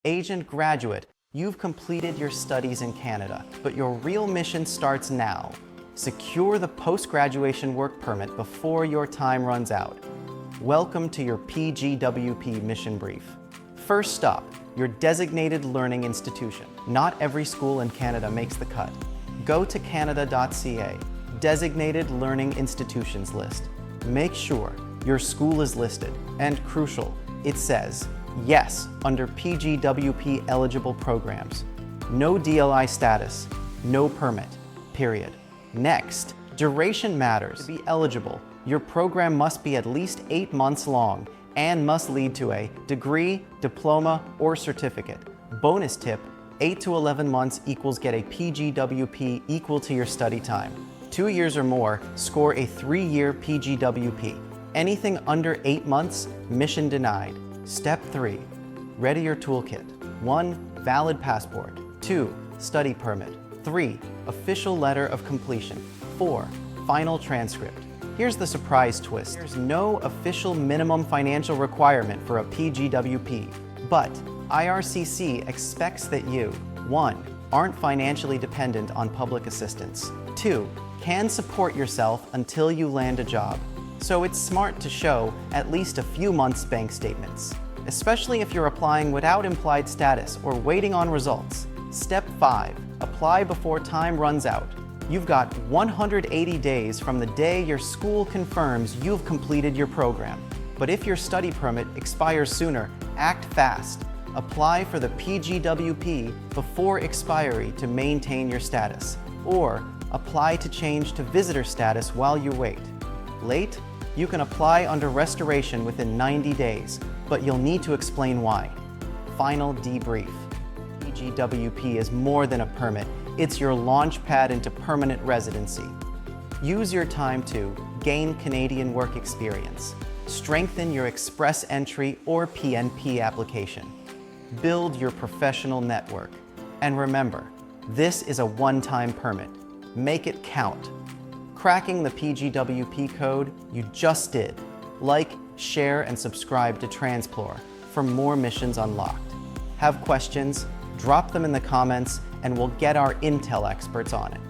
Agent graduate, you've completed your studies in Canada, but your real mission starts now. Secure the post-graduation work permit before your time runs out. Welcome to your PGWP Mission Brief. First stop, your designated learning institution. Not every school in Canada makes the cut. Go to canada.ca, Designated Learning Institutions list. Make sure your school is listed, and crucial, it says yes under PGWP eligible programs. No DLI status, no permit, period. Next, duration matters. To be eligible, your program must be at least 8 months long and must lead to a degree, diploma, or certificate. Bonus tip, 8 to 11 months equals get a PGWP equal to your study time. 2 years or more, score a 3-year PGWP. Anything under 8 months, mission denied. Step 3, ready your toolkit. 1, valid passport. 2, study permit. 3, official letter of completion. 4, final transcript. Here's the surprise twist. There's no official minimum financial requirement for a PGWP, but IRCC expects that you, 1, aren't financially dependent on public assistance. 2, can support yourself until you land a job. So it's smart to show at least a few months' bank statements, especially if you're applying without implied status or waiting on results. Step 5, apply before time runs out. You've got 180 days from the day your school confirms you've completed your program. But if your study permit expires sooner, act fast. Apply for the PGWP before expiry to maintain your status, or apply to change to visitor status while you wait. Late? You can apply under restoration within 90 days, but you'll need to explain why. Final debrief. PGWP is more than a permit. It's your launch pad into permanent residency. Use your time to gain Canadian work experience, strengthen your express entry or PNP application, build your professional network, and remember, this is a one-time permit. Make it count. Cracking the PGWP code, you just did. Like, share, and subscribe to Transplore for more missions unlocked. Have questions? Drop them in the comments and we'll get our Intel experts on it.